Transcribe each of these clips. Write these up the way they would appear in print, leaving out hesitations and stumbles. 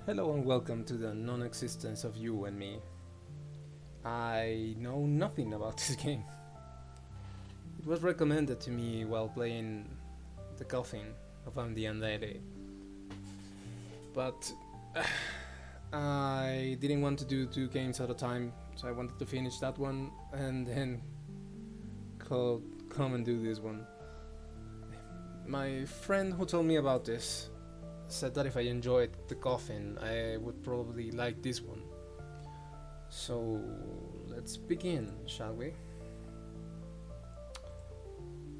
Hello and welcome to the non-existence of you and me. I know nothing about this game. It was recommended to me while playing The Coffin of Andy, but I didn't want to do two games at a time, so I wanted to finish that one and then come and do this one. My friend who told me about this said that if I enjoyed The Coffin, I would probably like this one. So let's begin, shall we?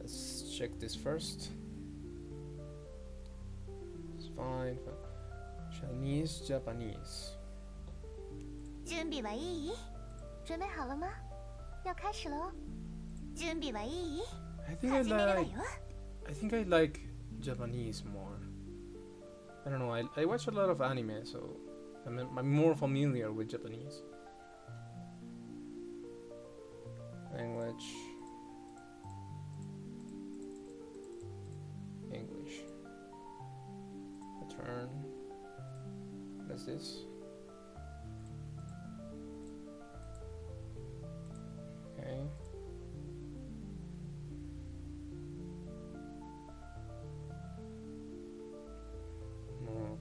Let's check this first. It's fine. Chinese, Japanese. 準備はいい？準備好了吗？要开始喽。準備はいい？ I think I like Japanese more. I don't know. I watch a lot of anime, so I'm more familiar with Japanese. Language. English. Return. What's this? Okay.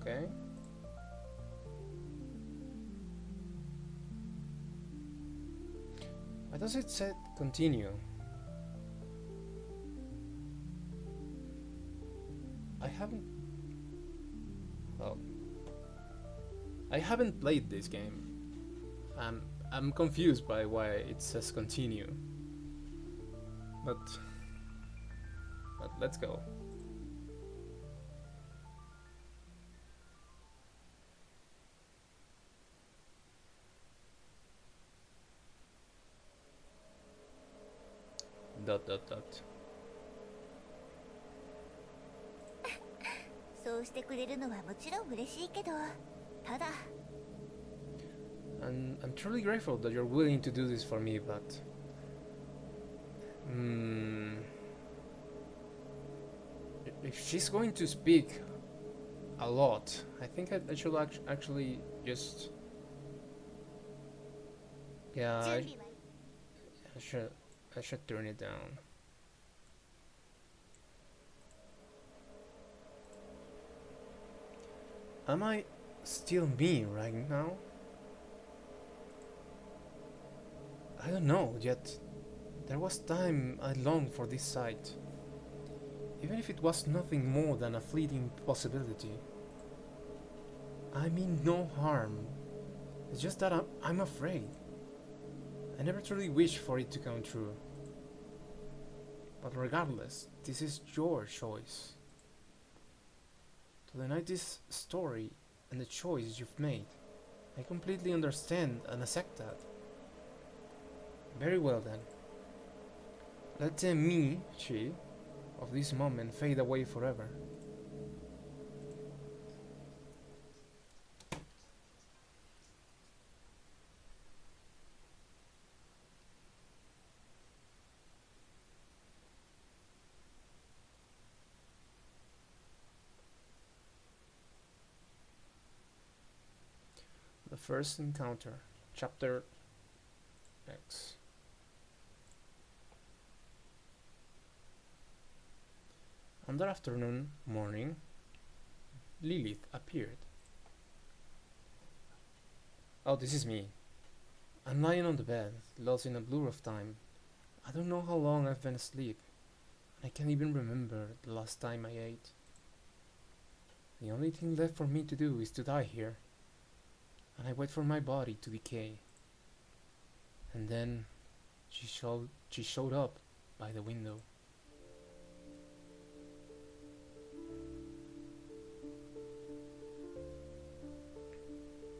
Okay. Why does it say continue? I haven't... Well... I haven't played this game. I'm confused by why it says continue. But let's go. Dot dot dot. そうしてくれるのはもちろん嬉しいけど、ただ And I'm truly grateful that you're willing to do this for me, but if she's going to speak a lot, I think I should actually just I should turn it down. Am I still me right now? I don't know, yet there was time I longed for this sight, even if it was nothing more than a fleeting possibility. I mean no harm, it's just that I'm afraid. I never truly wished for it to come true. But regardless, this is your choice. To deny this story and the choice you've made, I completely understand and accept that. Very well then. Let the me, she, of this moment fade away forever. The first encounter, chapter X. On that morning, Lilith appeared. Oh, this is me. I'm lying on the bed, lost in a blur of time. I don't know how long I've been asleep. I can't even remember the last time I ate. The only thing left for me to do is to die here. And I wait for my body to decay. And then she showed up by the window.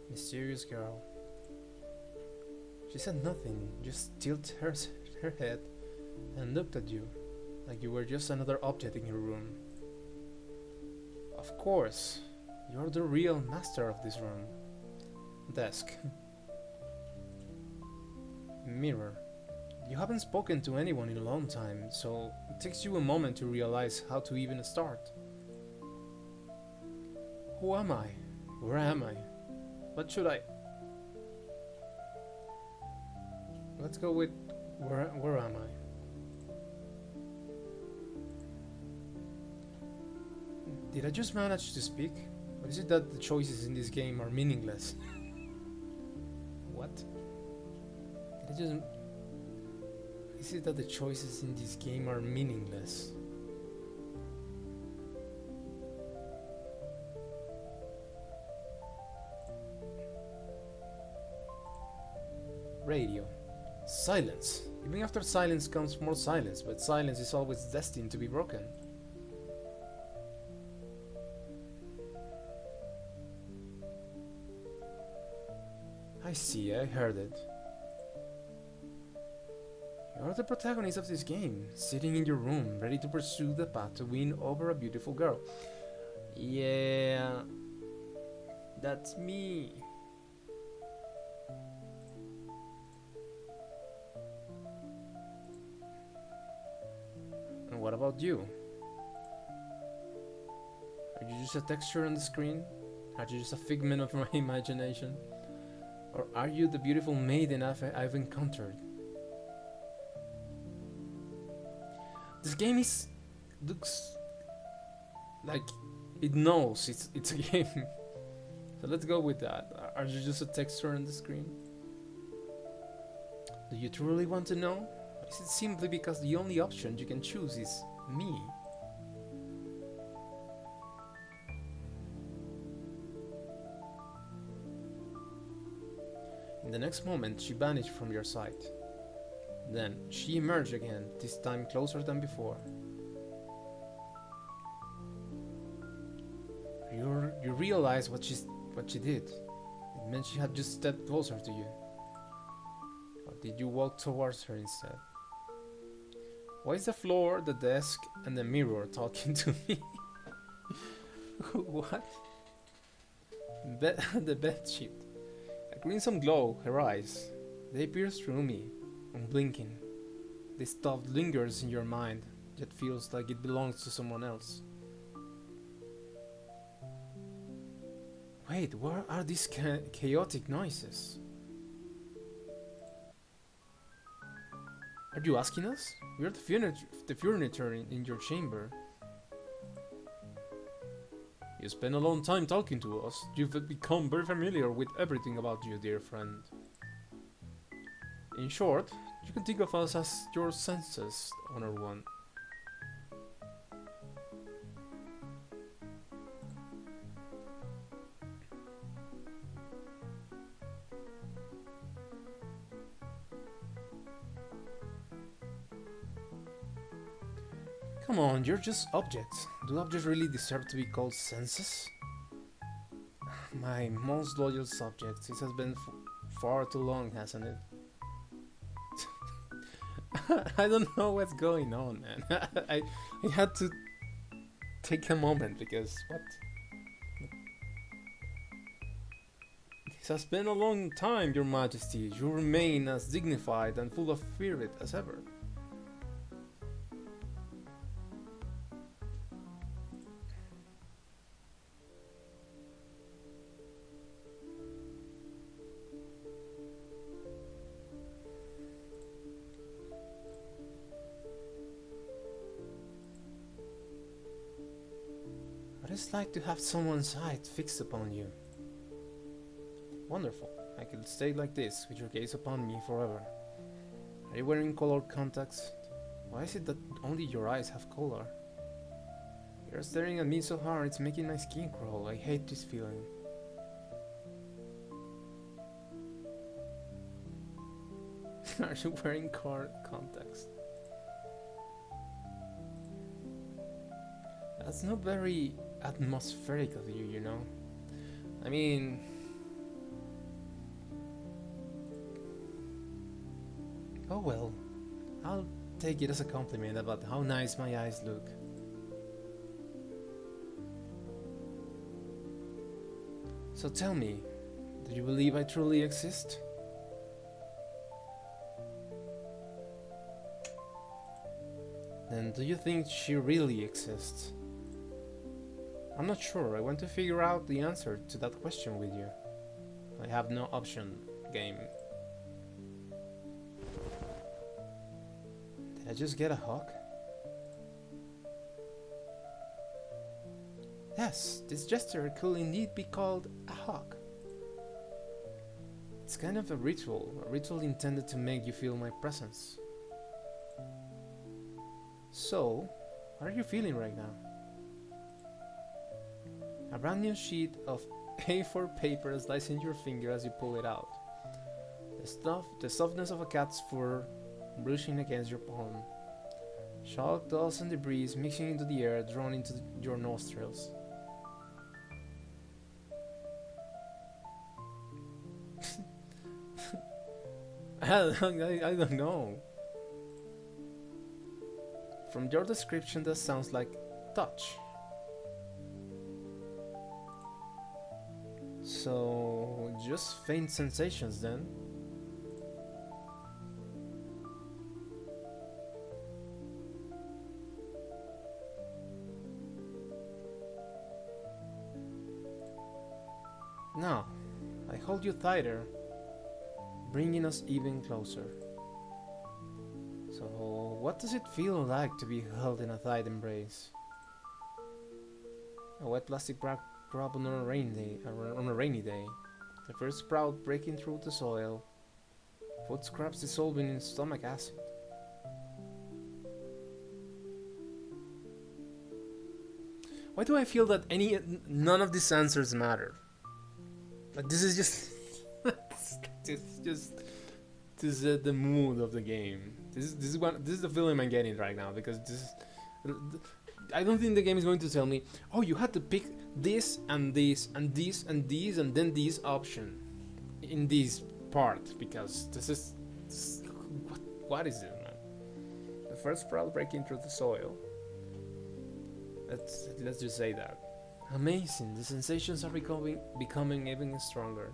Mysterious girl. She said nothing, just tilted her head and looked at you like you were just another object in her room. Of course, you're the real master of this room. Desk. Mirror. You haven't spoken to anyone in a long time, so it takes you a moment to realize how to even start. Who am I? Where am I? What should I? Let's go with where am I? Did I just manage to speak? Or is it that the choices in this game are meaningless? What? Did I just... Is it that the choices in this game are meaningless? Radio. Silence. Even after silence comes more silence, but silence is always destined to be broken. I see, I heard it. You're the protagonist of this game, sitting in your room, ready to pursue the path to win over a beautiful girl. Yeah, that's me. And what about you? Are you just a texture on the screen? Are you just a figment of my imagination? Or are you the beautiful maiden I've encountered? This game looks like it knows it's a game. So let's go with that. Are you just a texture on the screen? Do you truly want to know? Or is it simply because the only option you can choose is me? In the next moment, she vanished from your sight. Then she emerged again, this time closer than before. You realize what she did. It meant she had just stepped closer to you. Or did you walk towards her instead? Why is the floor, the desk, and the mirror talking to me? What? The bed sheet. A crimson glow, her eyes. They pierce through me, unblinking. This thought lingers in your mind, yet feels like it belongs to someone else. Wait, what are these chaotic noises? Are you asking us? We are the furniture in your chamber. You spend a long time talking to us. You've become very familiar with everything about you, dear friend. In short, you can think of us as your senses, Honor One. Come on, you're just objects. Do objects really deserve to be called senses? My most loyal subject. This has been far too long, hasn't it? I don't know what's going on, man. I had to take a moment because what? This has been a long time, Your Majesty. You remain as dignified and full of spirit as ever. What it's like to have someone's eyes fixed upon you. Wonderful. I could stay like this, with your gaze upon me forever. Are you wearing colored contacts? Why is it that only your eyes have color? You're staring at me so hard, it's making my skin crawl. I hate this feeling. Are you wearing colored contacts? That's not very atmospheric of you, you know? I mean... Oh well, I'll take it as a compliment about how nice my eyes look. So tell me, do you believe I truly exist? Then do you think she really exists? I'm not sure. I want to figure out the answer to that question with you. I have no option game. Did I just get a hug? Yes, this gesture could indeed be called a hug. It's kind of a ritual intended to make you feel my presence. So, what are you feeling right now? A brand new sheet of A4 paper slices in your finger as you pull it out. The softness of a cat's fur brushing against your palm. Chalk, dust, and debris mixing into the air drawn into your nostrils. I don't know. From your description, that sounds like touch. So, just faint sensations then. Now, I hold you tighter, bringing us even closer. So, what does it feel like to be held in a tight embrace? A wet plastic drop on a rainy day. The first sprout breaking through the soil. Food scraps dissolving in stomach acid. Why do I feel that none of these answers matter? Like this is just this is the mood of the game. This is the feeling I'm getting right now, because I don't think the game is going to tell me, oh, you had to pick this and this and this and these and then this option in this part, because what is it, man? The first sprout breaking through the soil. Let's just say that. Amazing. The sensations are becoming even stronger.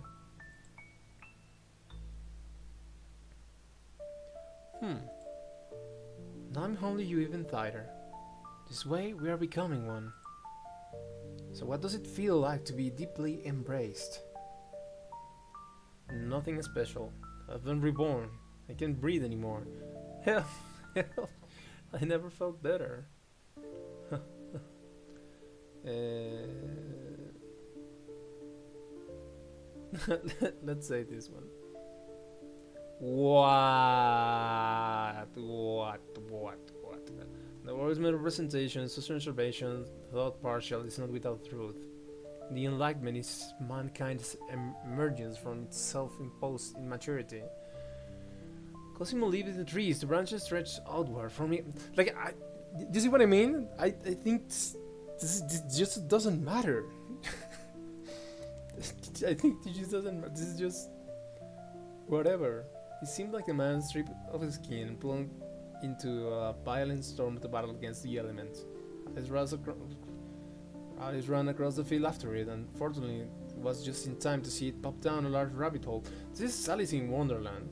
Now I'm holding you even tighter. This way we are becoming one. So what does it feel like to be deeply embraced? Nothing special. I've been reborn. I can't breathe anymore. Hell, I never felt better. Let's say this one. What? The words made representation, social observation, thought partial is not without truth. The enlightenment is mankind's emergence from its self-imposed immaturity. Cosimo lived in the trees, the branches stretched outward from me. Do you see what I mean? I think this just doesn't matter. I think this just doesn't matter. This is just whatever. It seemed like a man stripped of his skin and plunged into a violent storm to battle against the elements. Alice ran across the field after it, and fortunately was just in time to see it pop down a large rabbit hole. This is Alice in Wonderland.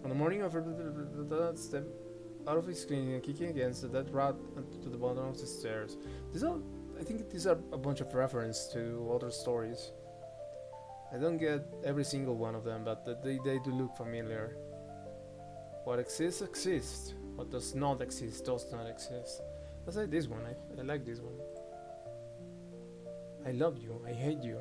On the morning of her step out of his clinic, kicking against the dead rat to the bottom of the stairs. I think these are a bunch of references to other stories. I don't get every single one of them, but they do look familiar. What exists, exists. What does not exist, does not exist. Let's say this one. I like this one. I love you. I hate you.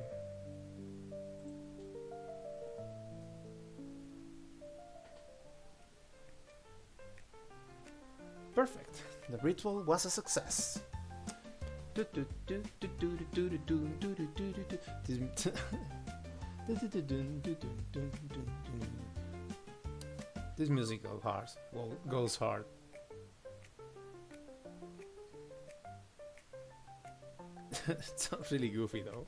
Perfect. The ritual was a success. This music goes hard. It sounds really goofy though.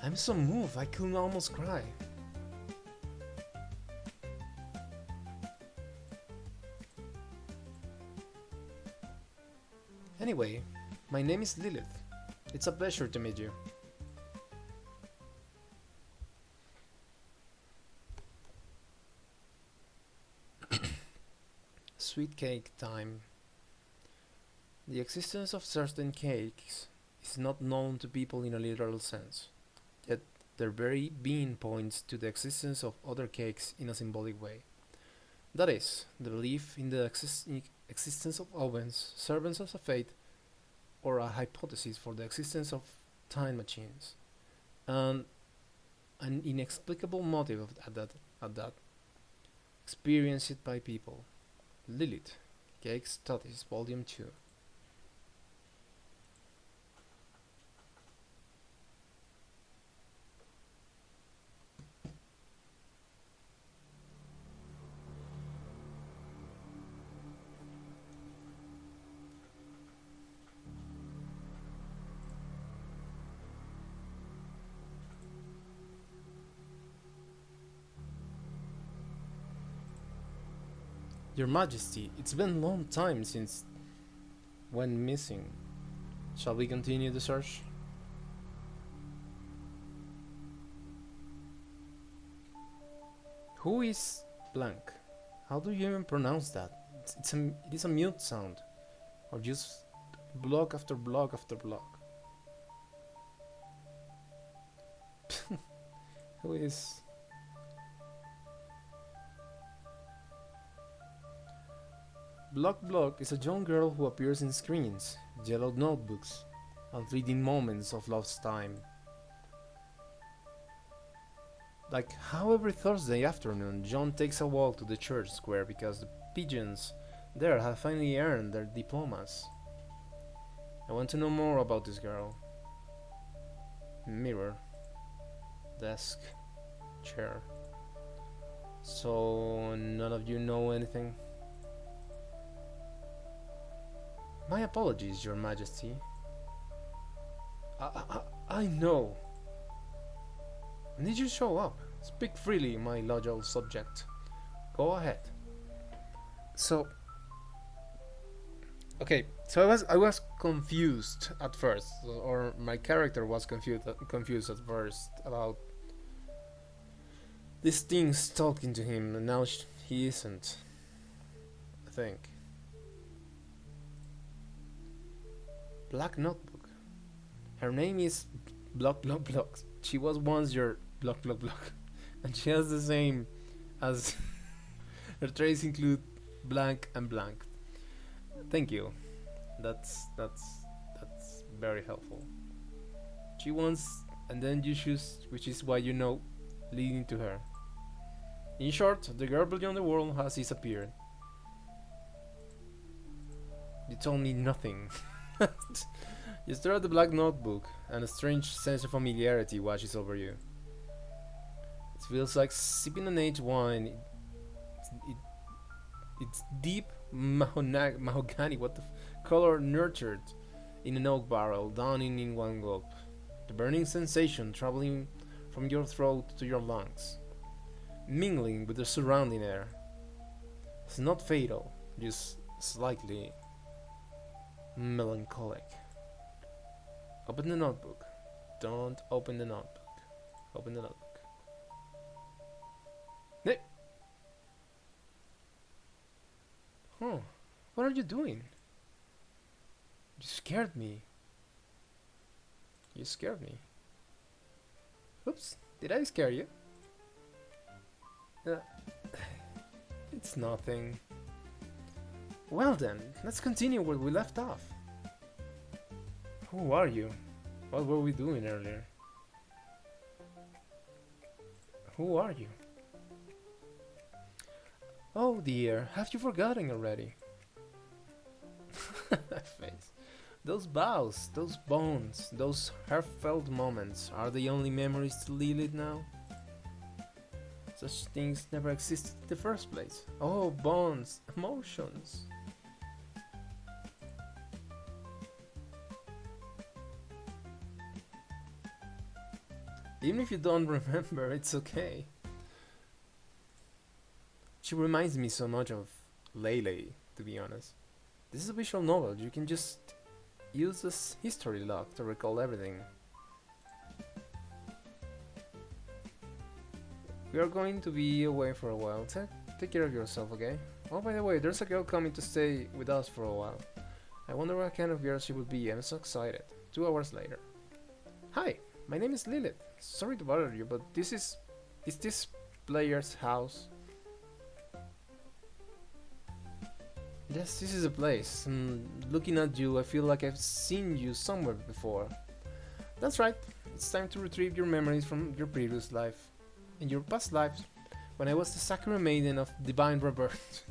I'm so moved, I could almost cry. Anyway, my name is Lilith. It's a pleasure to meet you. Sweet cake time. The existence of certain cakes is is not known to people in a literal sense, yet their very being points to the existence of other cakes in a symbolic way. That is, the belief in the existence of ovens serves as a fate or a hypothesis for the existence of time machines, and an inexplicable motive at that experienced by people. Lilith, Cake Studies, Volume 2. Your Majesty, it's been a long time since went missing. Shall we continue the search? Who is blank? How do you even pronounce that? It is a mute sound, or just block after block after block. Who is? Block is a young girl who appears in screens, yellowed notebooks, and fleeting moments of lost time. Like how every Thursday afternoon John takes a walk to the church square because the pigeons there have finally earned their diplomas. I want to know more about this girl. Mirror. Desk. Chair. So none of you know anything? My apologies, Your Majesty. I know. When did you show up? Speak freely, my loyal subject. Go ahead. So, okay. So I was confused at first, or my character was confused at first about these things talking to him, and now he isn't. I think. Black Notebook. Her name is Block. She was once your Block. And she has the same as her traits include blank and blank. Thank you. That's very helpful. She wants, and then you choose, which is why you know, leading to her. In short, the girl beyond the world has disappeared. You told me nothing. You stare at the black notebook, and a strange sense of familiarity washes over you. It feels like sipping an aged wine. It's deep mahogany, color nurtured in an oak barrel, downing in one gulp. The burning sensation traveling from your throat to your lungs, mingling with the surrounding air. It's not fatal, just slightly melancholic. Open the notebook. Don't open the notebook. Open the notebook. Hey! Huh. What are you doing? You scared me. You scared me. Oops. Did I scare you? It's nothing. Well then, let's continue where we left off. Who are you? What were we doing earlier? Who are you? Oh dear, have you forgotten already? Face. Those bows, those bones, those heartfelt moments are the only memories to Lilith now? Such things never existed in the first place. Oh, bonds, emotions. Even if you don't remember, it's okay. She reminds me so much of Lele, to be honest. This is a visual novel, you can just use this history log to recall everything. We are going to be away for a while. Take care of yourself, okay? Oh, by the way, there's a girl coming to stay with us for a while. I wonder what kind of girl she would be. I'm so excited. 2 hours later. Hi, my name is Lilith. Sorry to bother you, but is this player's house? Yes, this is a place. Looking at you, I feel like I've seen you somewhere before. That's right. It's time to retrieve your memories from your previous life. In your past lives, when I was the sacred maiden of divine rebirth.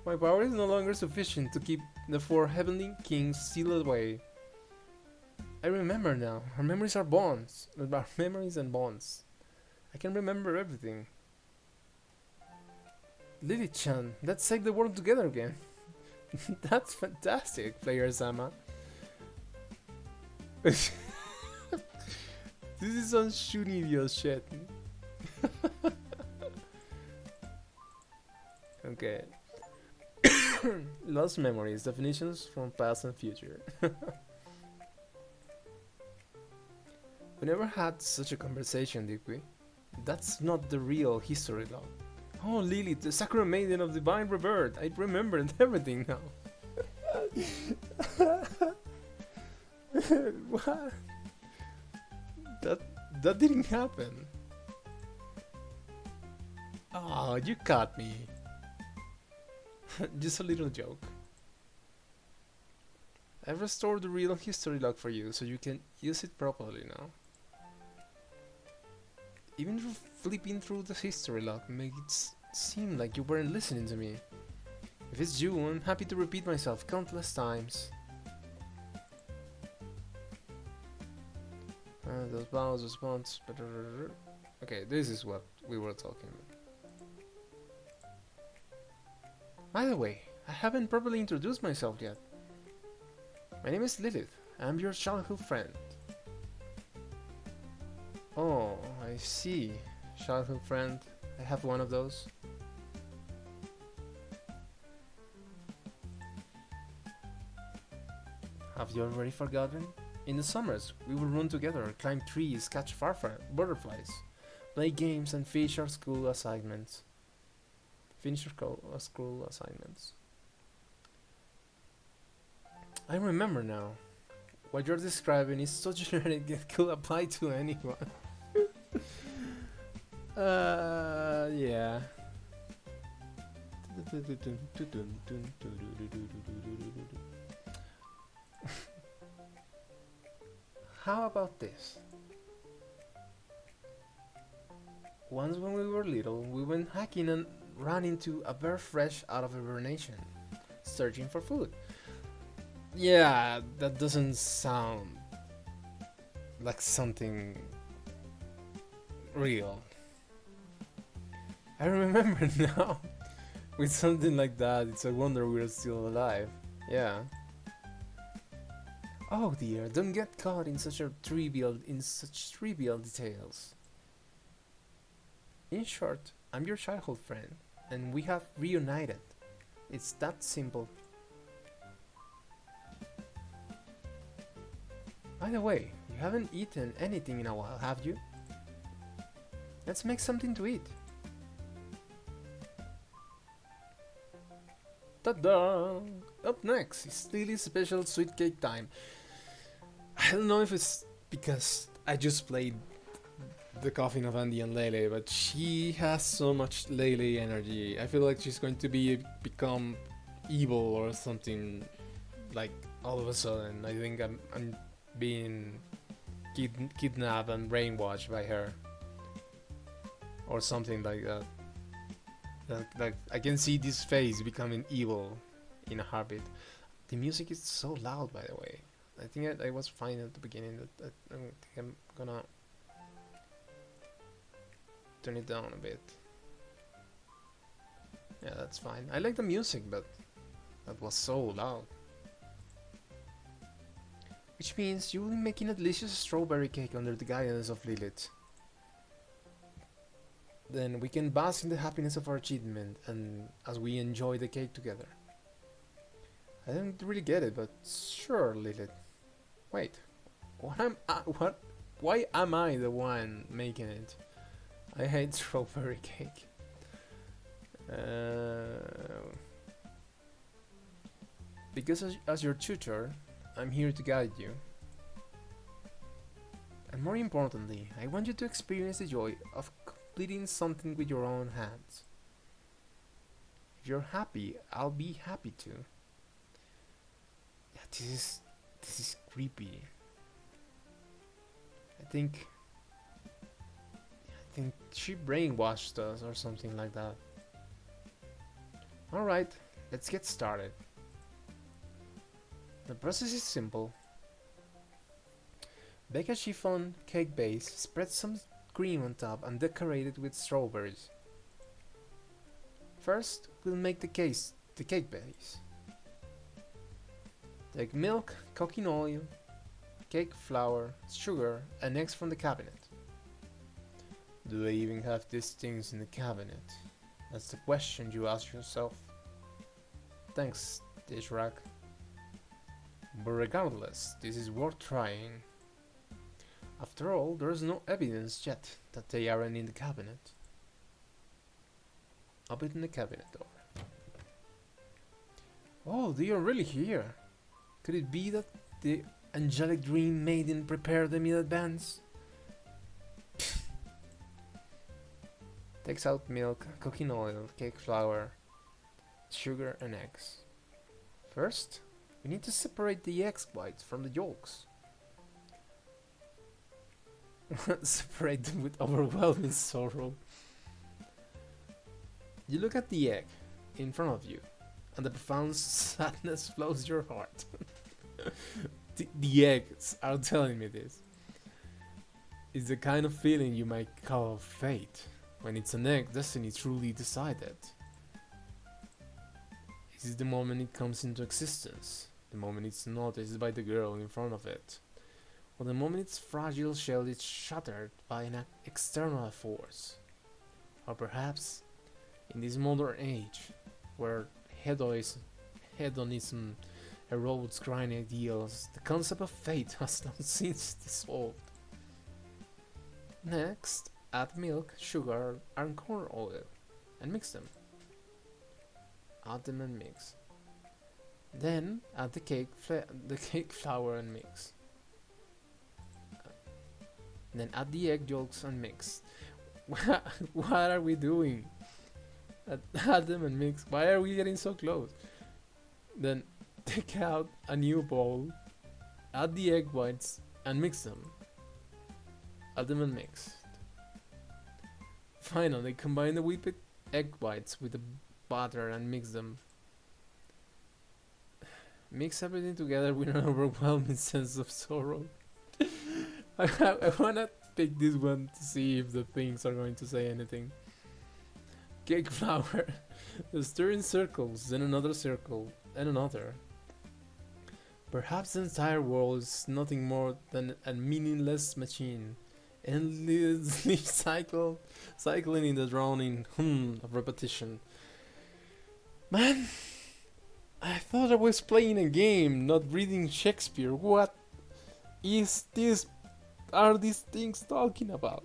My power is no longer sufficient to keep the 4 heavenly kings sealed away. I remember now. Our memories are bonds. Our memories and bonds. I can remember everything. Lily-chan, let's save the world together again. That's fantastic, player Sama. This is some shooting idiot shit. Okay. Lost memories, definitions from past and future. We never had such a conversation, did we? That's not the real history log. Oh, Lily, the sacred maiden of divine rebirth. I remembered everything now. What? That didn't happen. Oh, you caught me. Just a little joke. I've restored the real history log for you so you can use it properly now. Even flipping through the history log makes it seem like you weren't listening to me. If it's you, I'm happy to repeat myself countless times. Those bounds, response. Okay, this is what we were talking about. By the way, I haven't properly introduced myself yet. My name is Lilith. I'm your childhood friend. Oh, I see. Childhood friend. I have one of those. Have you already forgotten? In the summers, we would run together, climb trees, catch butterflies, play games, and finish our school assignments. I remember now. What you're describing is so generic it could apply to anyone. Yeah. How about this? Once when we were little, we went hiking and ran into a bear fresh out of hibernation, searching for food. Yeah, that doesn't sound like something real. I remember now. With something like that, it's a wonder we're still alive. Yeah. Oh dear, don't get caught in such trivial details. In short, I'm your childhood friend, and we have reunited. It's that simple. By the way, you haven't eaten anything in a while, have you? Let's make something to eat. Ta-da! Up next is Lily's special sweet cake time. I don't know if it's because I just played the Coffin of Andy and Lele, but she has so much Lele energy. I feel like she's going to become evil or something, like all of a sudden. I think I'm being kidnapped and brainwashed by her, or something like that. Like I can see this face becoming evil in a heartbeat. The music is so loud, by the way. I think I was fine at the beginning. I think I'm gonna turn it down a bit. Yeah, that's fine. I like the music, but that was so loud. Which means you will be making a delicious strawberry cake under the guidance of Lilith. Then we can bask in the happiness of our achievement, and as we enjoy the cake together. I don't really get it, but sure, Lilith. Wait, why am I the one making it? I hate strawberry cake. Because as your tutor, I'm here to guide you. more importantly, I want you to experience the joy of completing something with your own hands. If you're happy, I'll be happy too. Yeah, this is creepy. I think I think she brainwashed us or something like that. Alright, let's get started. The process is simple. Bake a chiffon cake base, spread some cream on top and decorate it with strawberries. First, we'll make the cake base. Take milk, cooking oil, cake flour, sugar, and eggs from the cabinet. Do I even have these things in the cabinet? That's the question you ask yourself. Thanks, dish rack. But regardless, this is worth trying. After all, there is no evidence yet that they aren't in the cabinet. Open the cabinet door. Oh, they are really here. Could it be that the angelic dream maiden prepared them in advance? Takes out milk, cooking oil, cake flour, sugar and eggs. First, we need to separate the egg whites from the yolks. Separate them with overwhelming sorrow. You look at the egg in front of you, and the profound sadness flows your heart. The eggs are telling me this. It's the kind of feeling you might call fate. When it's an egg, destiny truly decided. This is the moment it comes into existence, the moment it's noticed by the girl in front of it, or the moment its fragile shell is shattered by an external force. Or perhaps, in this modern age, where hedonism erodes grand ideals, the concept of fate has long since dissolved. Next, add milk, sugar, and corn oil, and mix them. Add them and mix. Then add the cake flour and mix. Then add the egg yolks and mix. What are we doing? Add them and mix. Why are we getting so close? Then take out a new bowl. Add the egg whites and mix them. Add them and mix. Finally, combine the whipped egg whites with the butter and mix them. Mix everything together with an overwhelming sense of sorrow. I wanna pick this one to see if the things are going to say anything. Cake flour. Stir in circles, then another circle, and another. Perhaps the entire world is nothing more than a meaningless machine, endlessly cycling in the drowning hum of repetition. Man, I thought I was playing a game, not reading Shakespeare. What are these things talking about?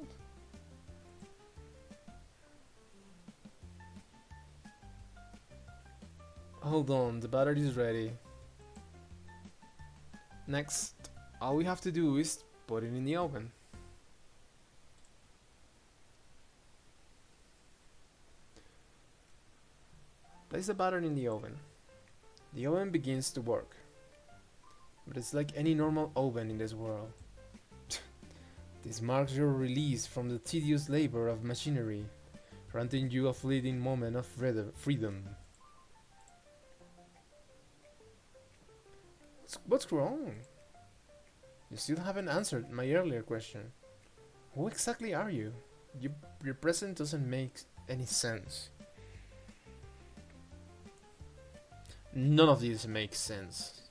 Hold on, the batter is ready. Next, all we have to do is put it in the oven. Place the batter in the oven. The oven begins to work. But it's like any normal oven in this world. This marks your release from the tedious labor of machinery, granting you a fleeting moment of freedom. What's wrong? You still haven't answered my earlier question. Who exactly are you? Your present doesn't make any sense. None of this makes sense.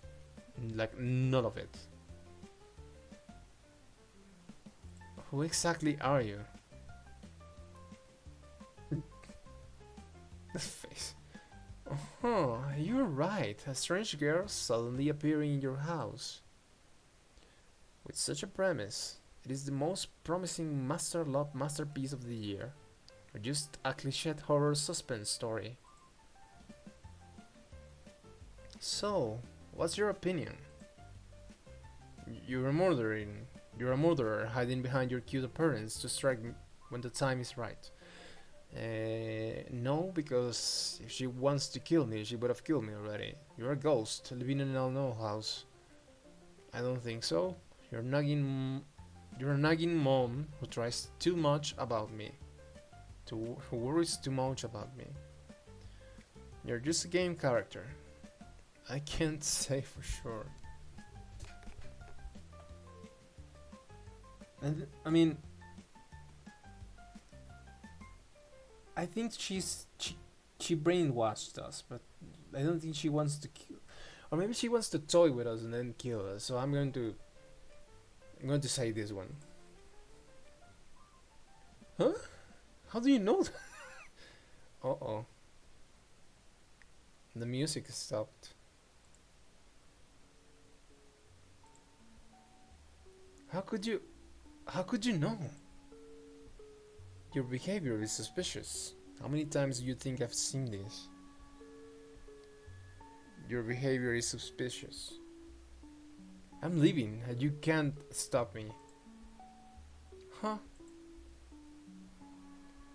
Like, none of it. Who exactly are you? The face. Oh, you're right. A strange girl suddenly appearing in your house. With such a premise, it is the most promising masterpiece of the year, or just a cliched horror suspense story. So, what's your opinion? You're murdering You're a murderer hiding behind your cute appearance to strike me when the time is right. No, because if she wants to kill me, she would have killed me already. You're a ghost living in an unknown house. I don't think so. You're you're a nagging mom who tries too much about me. Who worries too much about me. You're just a game character. I can't say for sure. And I mean, I think she brainwashed us, but I don't think she wants to kill. Or maybe she wants to toy with us and then kill us. So I'm going to say this one. Huh? How do you know that? Uh-oh. The music stopped. How could you know? Your behavior is suspicious. How many times do you think I've seen this? Your behavior is suspicious. I'm leaving and you can't stop me. Huh?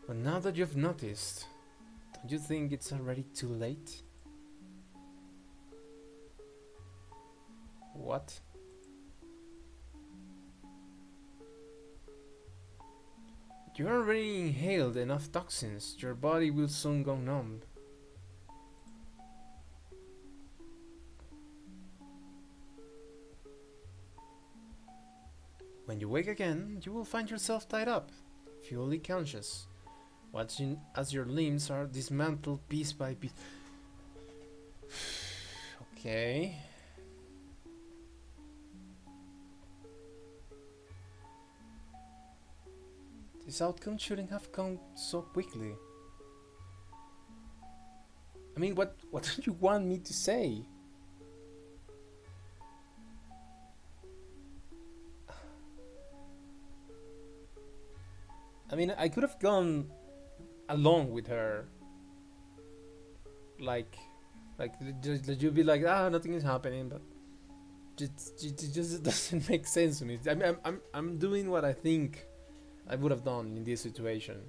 But now that you've noticed, don't you think it's already too late? What? You already inhaled enough toxins. Your body will soon go numb. When you wake again, you will find yourself tied up, fully conscious, watching as your limbs are dismantled piece by piece. Okay. This outcome shouldn't have come so quickly. I mean, what do you want me to say? I mean, I could have gone along with her. Like you'd be like, nothing is happening, but it just doesn't make sense to me. I mean, I'm doing what I think I would have done in this situation.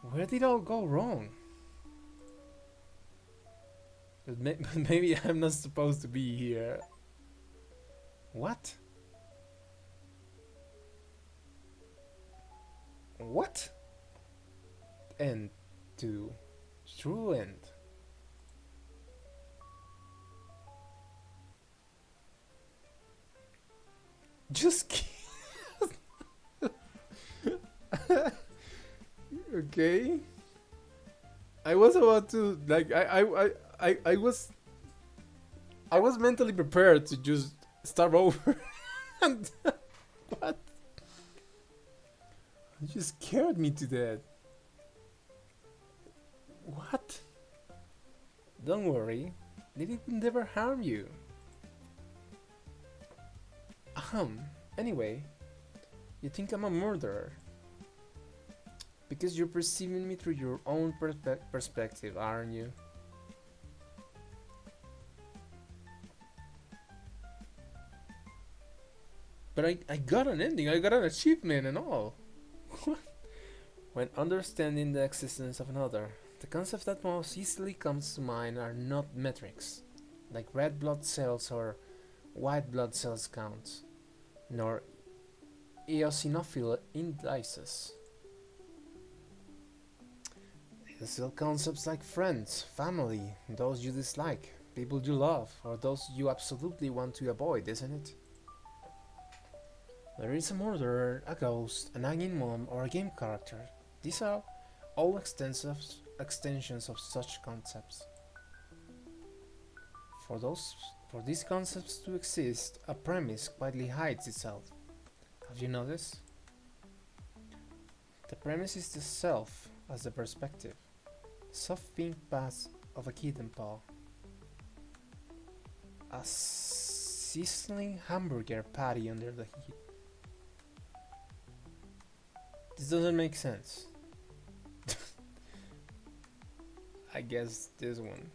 Where did it all go wrong? But maybe I'm not supposed to be here. What? What? End to true end. Just okay. I was about to like I was mentally prepared to just start over. And what? You just scared me to death. What? Don't worry. It will never harm you. Anyway, you think I'm a murderer because you're perceiving me through your own perspective, aren't you? But I got an ending, I got an achievement and all. When understanding the existence of another, the concepts that most easily comes to mind are not metrics, like red blood cells or white blood cells counts, nor eosinophil indices. They still concepts like friends, family, those you dislike, people you love, or those you absolutely want to avoid, isn't it? There is a murderer, a ghost, a nagging mom, or a game character. These are all extensions of such concepts. For these concepts to exist, a premise quietly hides itself. Have you noticed? The premise is the self as the perspective, the soft pink path of a kitten paw, a sizzling hamburger patty under the heat. This doesn't make sense. I guess this one.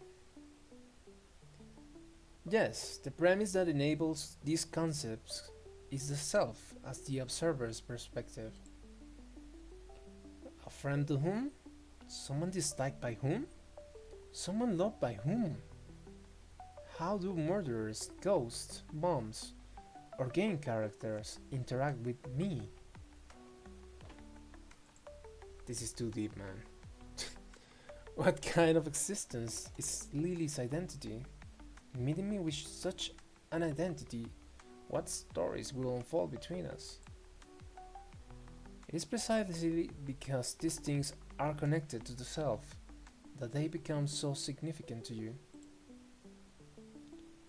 Yes, the premise that enables these concepts is the self as the observer's perspective. A friend to whom? Someone disliked by whom? Someone loved by whom? How do murderers, ghosts, bombs, or game characters interact with me? This is too deep, man. What kind of existence is Lily's identity? Meeting me with such an identity, what stories will unfold between us? It is precisely because these things are connected to the self that they become so significant to you.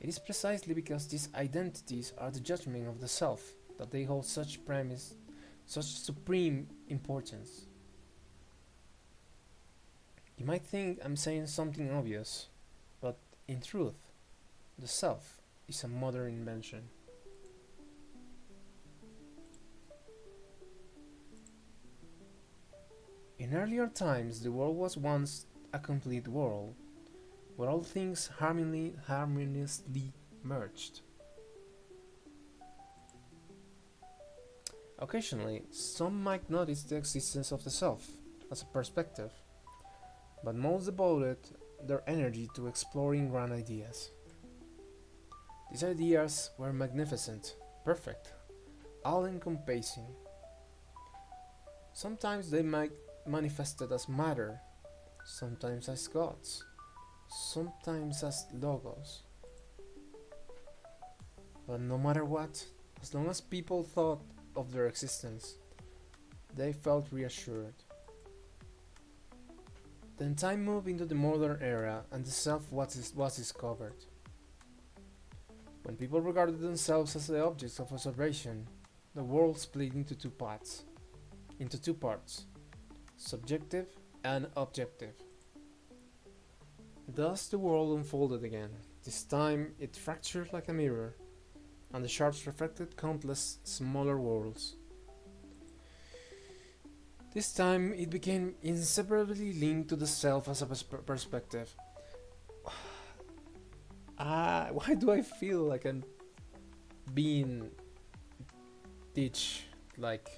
It is precisely because these identities are the judgment of the self that they hold such supreme importance. You might think I'm saying something obvious, but in truth, the self is a modern invention. In earlier times, the world was once a complete world, where all things harmoniously merged. Occasionally, some might notice the existence of the self as a perspective, but most devoted their energy to exploring grand ideas. These ideas were magnificent, perfect, all-encompassing. Sometimes they might manifested as matter, sometimes as gods, sometimes as logos. But no matter what, as long as people thought of their existence, they felt reassured. Then time moved into the modern era and the self was discovered. When people regarded themselves as the objects of observation, the world split into two parts, subjective and objective. Thus the world unfolded again. This time it fractured like a mirror, and the shards reflected countless smaller worlds. This time it became inseparably linked to the self as a perspective. Why do I feel like I'm being teach like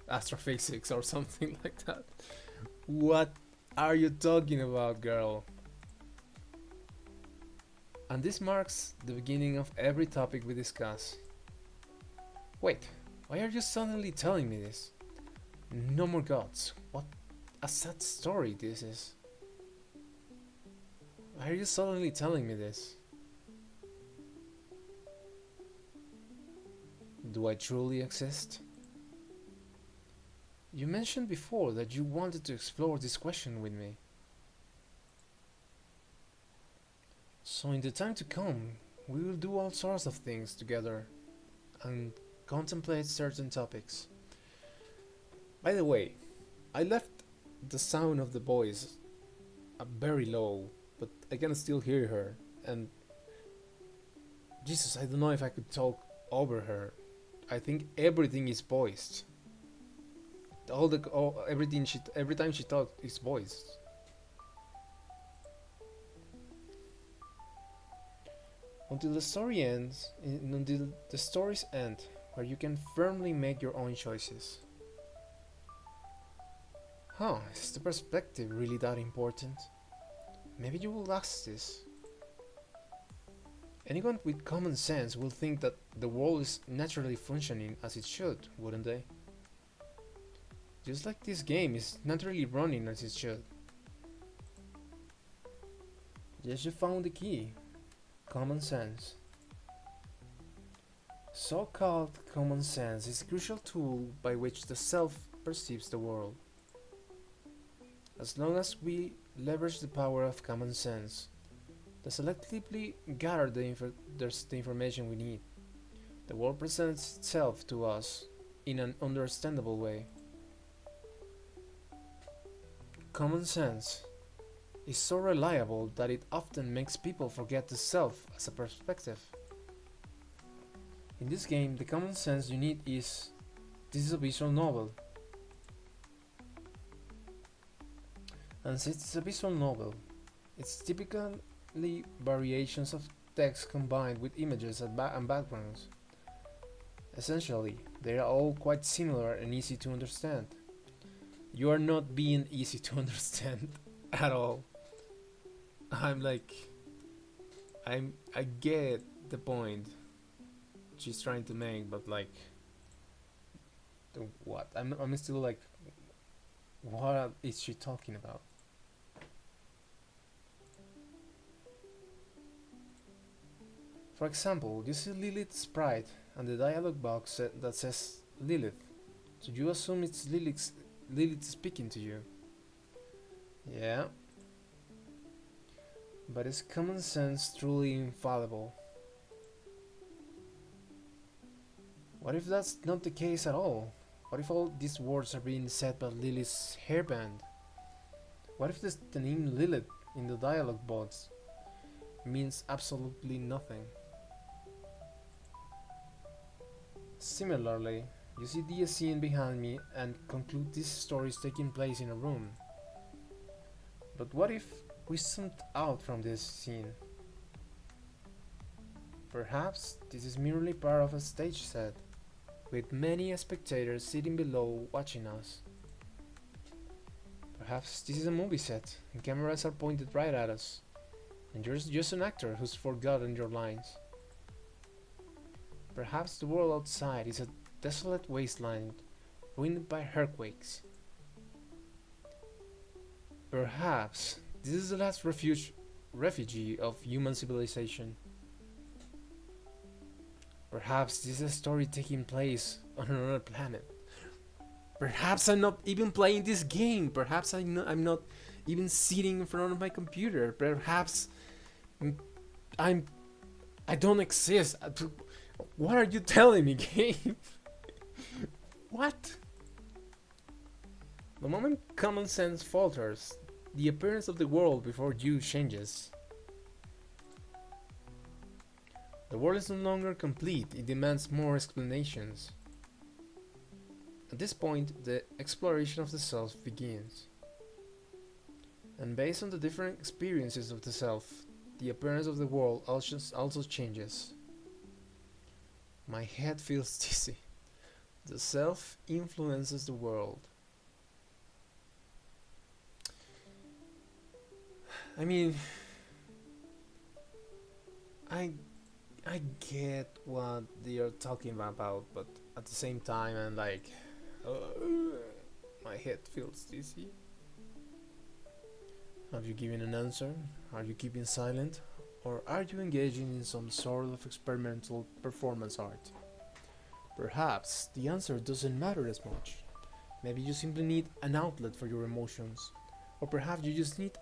astrophysics or something like that? What are you talking about, girl? And this marks the beginning of every topic we discuss. Wait, why are you suddenly telling me this? No more gods. What a sad story this is. Why are you suddenly telling me this? Do I truly exist? You mentioned before that you wanted to explore this question with me. So in the time to come, we will do all sorts of things together and contemplate certain topics. By the way, I left the sound of the voice very low, but I can still hear her, and Jesus, I don't know if I could talk over her. I think everything is voiced. Every time she talks is voiced. Until the stories end, where you can firmly make your own choices. Huh, is the perspective really that important? Maybe you will ask this. Anyone with common sense will think that the world is naturally functioning as it should, wouldn't they? Just like this game is naturally running as it should. Yes, you found the key. Common sense. So-called common sense is a crucial tool by which the self perceives the world. As long as we leverage the power of common sense, to selectively gather the information we need, the world presents itself to us in an understandable way. Common sense is so reliable that it often makes people forget the self as a perspective. In this game, the common sense you need is this is a visual novel. And since it's a visual novel, it's typically variations of text combined with images and backgrounds. Essentially, they are all quite similar and easy to understand. You are not being easy to understand at all. I'm like, I get the point she's trying to make, but like, what? I'm still like, what is she talking about? For example, you see Lilith's sprite and the dialogue box that says Lilith, so you assume it's Lilith speaking to you. Yeah, but is common sense truly infallible? What if that's not the case at all? What if all these words are being said by Lilith's hairband? What if the name Lilith in the dialogue box means absolutely nothing? Similarly, you see the scene behind me and conclude this story is taking place in a room. But what if we zoomed out from this scene? Perhaps this is merely part of a stage set, with many spectators sitting below watching us. Perhaps this is a movie set, and cameras are pointed right at us, and you're just an actor who's forgotten your lines. Perhaps the world outside is a desolate wasteland, ruined by earthquakes. Perhaps this is the last refugee of human civilization. Perhaps this is a story taking place on another planet. Perhaps I'm not even playing this game. Perhaps I'm not even sitting in front of my computer. Perhaps I don't exist. What are you telling me, game? What? The moment common sense falters, the appearance of the world before you changes. The world is no longer complete, it demands more explanations. At this point, the exploration of the self begins. And based on the different experiences of the self, the appearance of the world also changes. My head feels dizzy. The self influences the world. I mean, I get what they are talking about, but at the same time, I'm like, my head feels dizzy. Have you given an answer? Are you keeping silent? Or are you engaging in some sort of experimental performance art? Perhaps the answer doesn't matter as much. Maybe you simply need an outlet for your emotions. Or perhaps you just need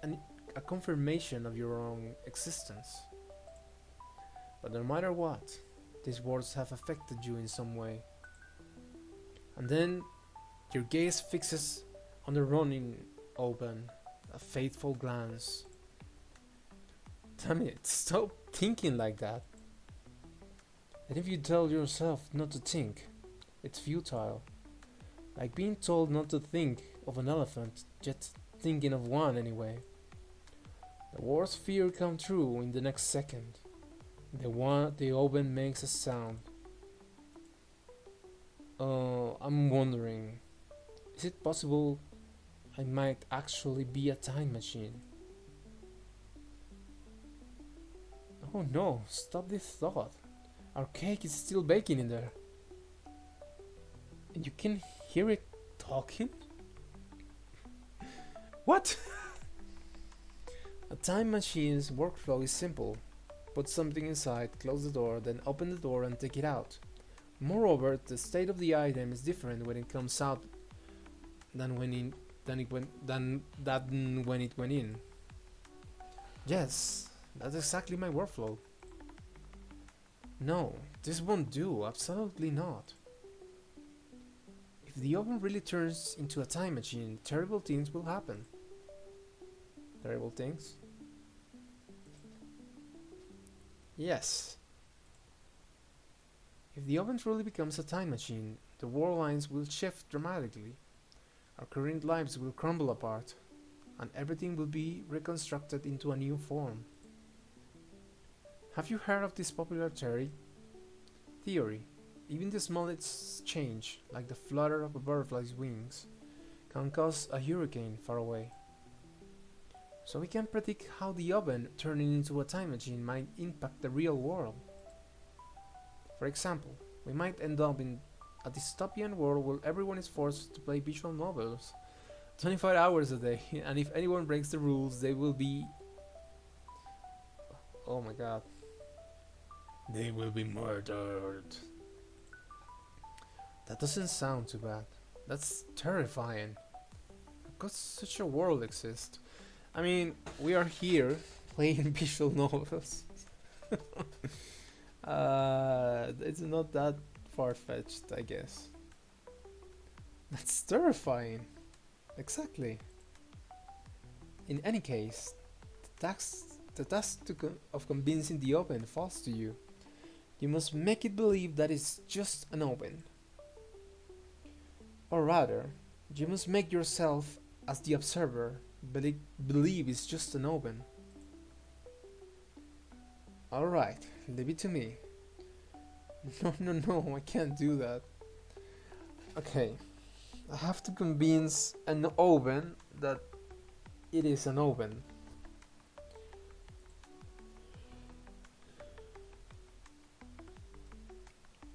a confirmation of your own existence. But no matter what, these words have affected you in some way. And then your gaze fixes on the running open, a faithful glance. Damn it, stop thinking like that. And if you tell yourself not to think, it's futile. Like being told not to think of an elephant, yet thinking of one anyway. The worst fear come true in the next second. The oven makes a sound. I'm wondering, is it possible I might actually be a time machine? Oh no, stop this thought. Our cake is still baking in there. And you can hear it talking? What? A time machine's workflow is simple. Put something inside, close the door, then open the door and take it out. Moreover, the state of the item is different when it comes out than when it went in. Yes, that's exactly my workflow. No, this won't do, absolutely not. If the oven really turns into a time machine, terrible things will happen. Terrible things? Yes. If the oven truly becomes a time machine, the world lines will shift dramatically. Our current lives will crumble apart, and everything will be reconstructed into a new form. Have you heard of this popular theory? Even the smallest change, like the flutter of a butterfly's wings, can cause a hurricane far away. So we can predict how the oven turning into a time machine might impact the real world. For example, we might end up in a dystopian world where everyone is forced to play visual novels 25 hours a day, and if anyone breaks the rules, they will be. Oh my god. They will be murdered. That doesn't sound too bad. That's terrifying. Because such a world exists. I mean, we are here playing visual novels. It's not that far-fetched, I guess. That's terrifying. Exactly. In any case, the task of convincing the oven falls to you. You must make it believe that it's just an oven. Or rather, you must make yourself, as the observer, believe it's just an oven. Alright, leave it to me. No, I can't do that. Okay, I have to convince an oven that it is an oven.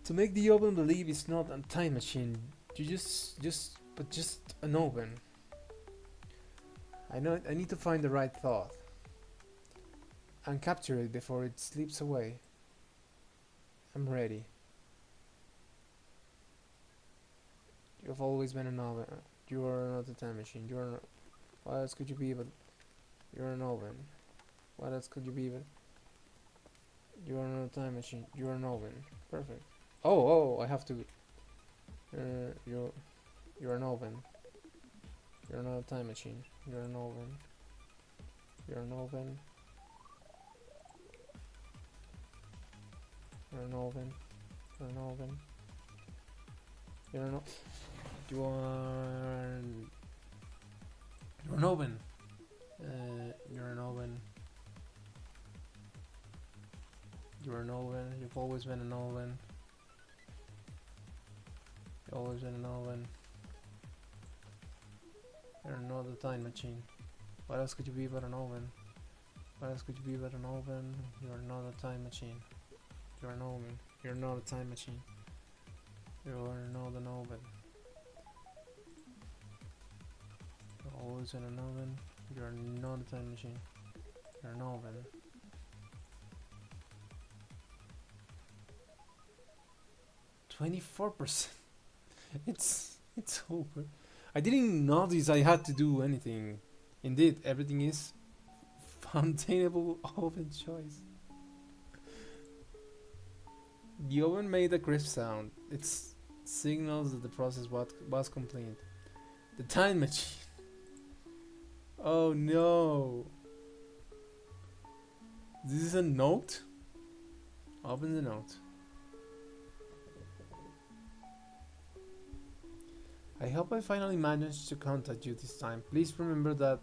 To make the oven believe it's not a time machine, you just an oven. I need to find the right thought and capture it before it slips away. I'm ready. You've always been an oven. You are not a time machine. What else could you be but you're an oven? What else could you be but you are not a time machine. You're an oven. Perfect. Oh, I have to. You're an oven. You're not a time machine. You're an oven. You're an oven. You're an oven. You're an oven. You're an oven. You're an oven. You're an oven. You're an oven. You've always been an oven. You've always been an oven. You're not a time machine. What else could you be but an oven? What else could you be but an oven? You're not a time machine. You're an oven. You're not a time machine. You're not an oven. You're always in an oven. You're not a time machine. You're an oven. .24%. It's over. I didn't notice I had to do anything. Indeed, everything is fountainable oven choice. The oven made a crisp sound. It signals that the process was complete. The time machine. Oh no. This is a note? Open the note. I hope I finally managed to contact you this time. Please remember that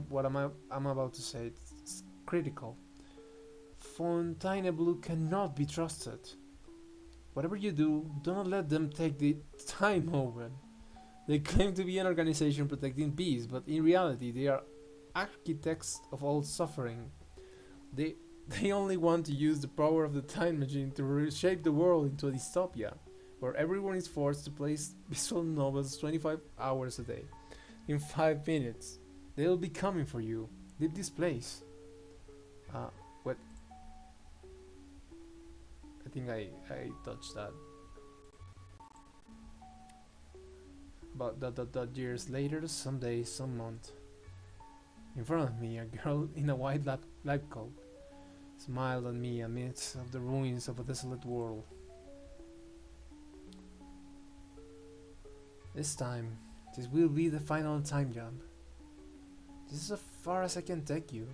what I'm about to say it's critical. Fontainebleau cannot be trusted. Whatever you do not let them take the time oven. They claim to be an organization protecting peace, but in reality they are architects of all suffering. They only want to use the power of the time machine to reshape the world into a dystopia, where everyone is forced to play visual novels 25 hours a day. In 5 minutes, they'll be coming for you. Leave this place. What? I think I touched that. But years later, some day, some month. In front of me, a girl in a white lab coat smiled at me amidst of the ruins of a desolate world. This time, this will be the final time jump. This is as far as I can take you,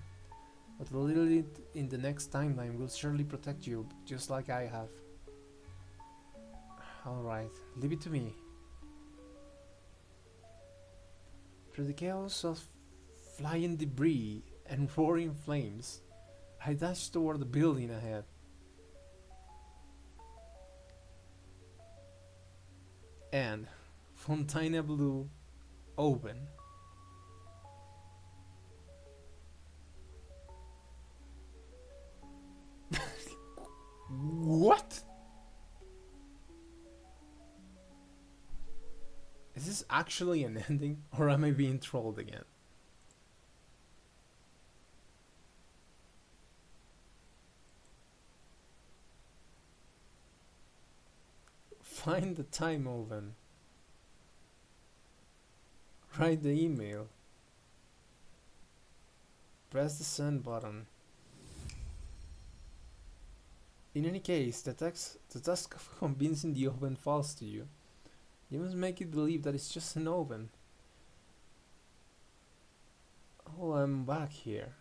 but a little bit in the next timeline will surely protect you, just like I have. Alright, leave it to me. Through the chaos of flying debris and roaring flames, I dashed toward the building ahead. And Fontainebleau open. What? Is this actually an ending, or am I being trolled again? Find the time oven. Write the email. Press the send button. In any case, the task of convincing the oven falls to you. You must make it believe that it's just an oven. Oh, I'm back here.